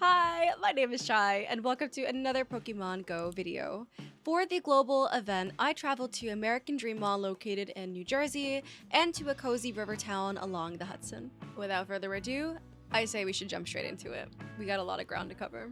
Hi, my name is Shai, and welcome to another Pokemon Go video. For the global event, I traveled to American Dream Mall located in New Jersey and to a cozy river town along the Hudson. Without further ado, I say we should jump straight into it. We got a lot of ground to cover.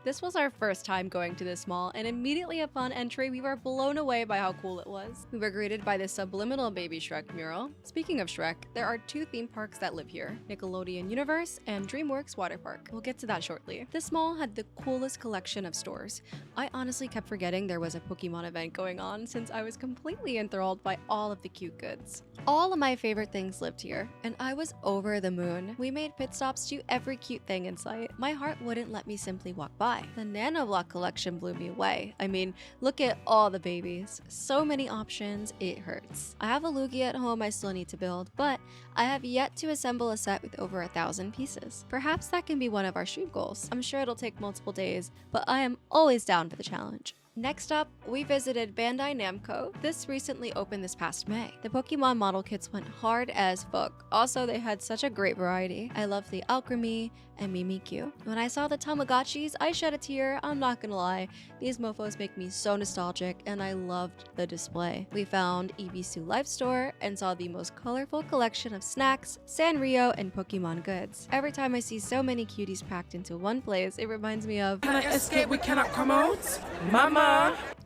This was our first time going to this mall, and immediately upon entry, we were blown away by how cool it was. We were greeted by the subliminal Baby Shrek mural. Speaking of Shrek, there are two theme parks that live here, Nickelodeon Universe and DreamWorks Water Park. We'll get to that shortly. This mall had the coolest collection of stores. I honestly kept forgetting there was a Pokemon event going on since I was completely enthralled by all of the cute goods. All of my favorite things lived here, and I was over the moon. We made pit stops to every cute thing in sight. My heart wouldn't let me simply walk by. The Nanoblock collection blew me away. I mean, look at all the babies. So many options, it hurts. I have a Lugia at home I still need to build, but I have yet to assemble a set with over 1,000 pieces. Perhaps that can be one of our stream goals. I'm sure it'll take multiple days, but I am always down for the challenge. Next up, we visited Bandai Namco. This recently opened this past May. The Pokemon model kits went hard as fuck. Also, they had such a great variety. I loved the Alchemy and Mimikyu. When I saw the Tamagotchis, I shed a tear, I'm not gonna lie. These mofos make me so nostalgic, and I loved the display. We found Ebisu Life Store and saw the most colorful collection of snacks, Sanrio, and Pokemon goods. Every time I see so many cuties packed into one place, it reminds me of Can I escape? We cannot come out. Mama!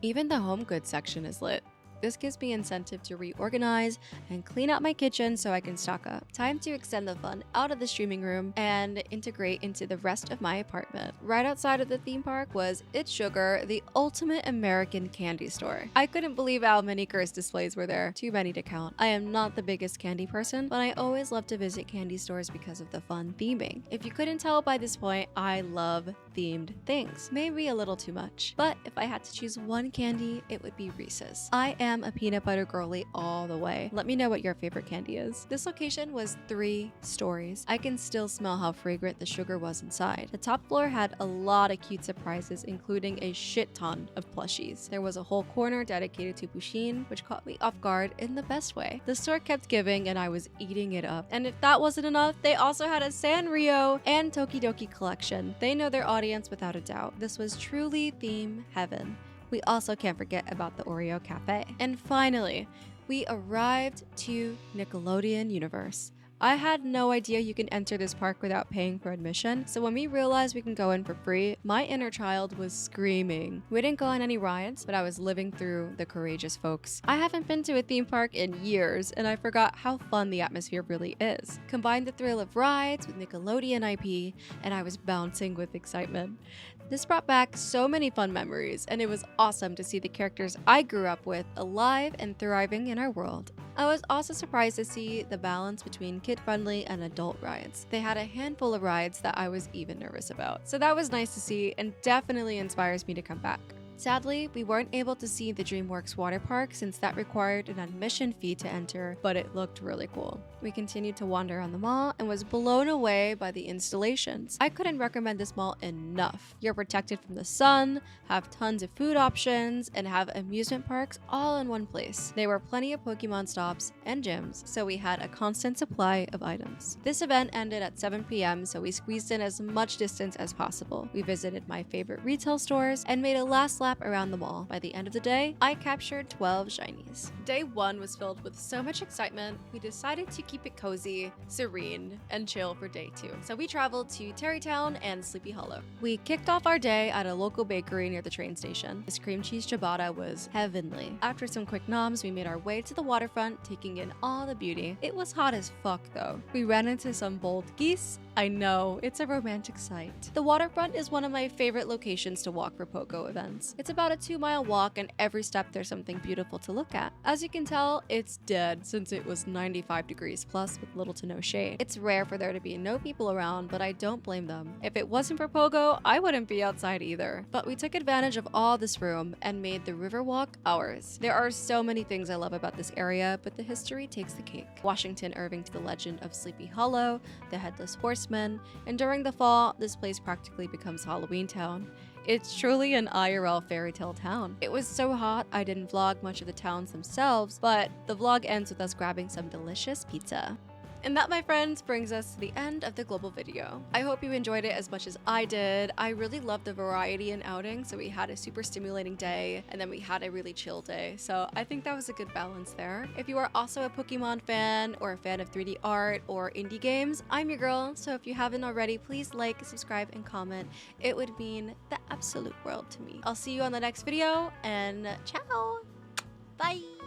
even the home goods section is lit. This gives me incentive to reorganize and clean out my kitchen so I can stock up. Time to extend the fun out of the streaming room and integrate into the rest of my apartment. Right outside of the theme park was It's Sugar, the ultimate American candy store. I couldn't believe how many cursed displays were there, too many to count. I am not the biggest candy person, but I always love to visit candy stores because of the fun theming. If you couldn't tell by this point, I love themed things. Maybe a little too much, but if I had to choose one candy, it would be Reese's. I am a peanut butter girly all the way. Let me know what your favorite candy is. This location was 3 stories. I can still smell how fragrant the sugar was inside. The top floor had a lot of cute surprises, including a shit ton of plushies. There was a whole corner dedicated to Pusheen, which caught me off guard in the best way. The store kept giving and I was eating it up. And if that wasn't enough, they also had a Sanrio and Tokidoki collection. They know their audience without a doubt. This was truly theme heaven. We also can't forget about the Oreo Cafe. And finally, we arrived to Nickelodeon Universe. I had no idea you can enter this park without paying for admission, so when we realized we can go in for free, my inner child was screaming. We didn't go on any rides, but I was living through the courageous folks. I haven't been to a theme park in years, and I forgot how fun the atmosphere really is. Combine the thrill of rides with Nickelodeon IP, and I was bouncing with excitement. This brought back so many fun memories, and it was awesome to see the characters I grew up with alive and thriving in our world. I was also surprised to see the balance between kid-friendly and adult rides. They had a handful of rides that I was even nervous about, so that was nice to see and definitely inspires me to come back. Sadly, we weren't able to see the DreamWorks water park since that required an admission fee to enter, but it looked really cool. We continued to wander around the mall and was blown away by the installations. I couldn't recommend this mall enough. You're protected from the sun, have tons of food options, and have amusement parks all in one place. There were plenty of Pokemon stops and gyms, so we had a constant supply of items. This event ended at 7 p.m., so we squeezed in as much distance as possible. We visited my favorite retail stores and made a last lap around the mall. By the end of the day, I captured 12 shinies. Day 1 was filled with so much excitement, we decided to keep it cozy, serene, and chill for day 2. So we traveled to Terrytown and Sleepy Hollow. We kicked off our day at a local bakery near the train station. This cream cheese ciabatta was heavenly. After some quick noms, we made our way to the waterfront, taking in all the beauty. It was hot as fuck though. We ran into some bold geese. I know, it's a romantic sight. The waterfront is one of my favorite locations to walk for Pogo events. It's about a 2-mile walk, and every step there's something beautiful to look at. As you can tell, it's dead since it was 95 degrees plus with little to no shade. It's rare for there to be no people around, but I don't blame them. If it wasn't for Pogo, I wouldn't be outside either. But we took advantage of all this room and made the Riverwalk ours. There are so many things I love about this area, but the history takes the cake. Washington Irving to the legend of Sleepy Hollow, the Headless Horseman, and during the fall, this place practically becomes Halloween Town. It's truly an IRL fairy tale town. It was so hot I didn't vlog much of the towns themselves, but the vlog ends with us grabbing some delicious pizza. And that, my friends, brings us to the end of the global video. I hope you enjoyed it as much as I did. I really loved the variety in outings. So we had a super stimulating day and then we had a really chill day. So I think that was a good balance there. If you are also a Pokemon fan or a fan of 3D art or indie games, I'm your girl. So if you haven't already, please like, subscribe, and comment. It would mean the absolute world to me. I'll see you on the next video and ciao. Bye.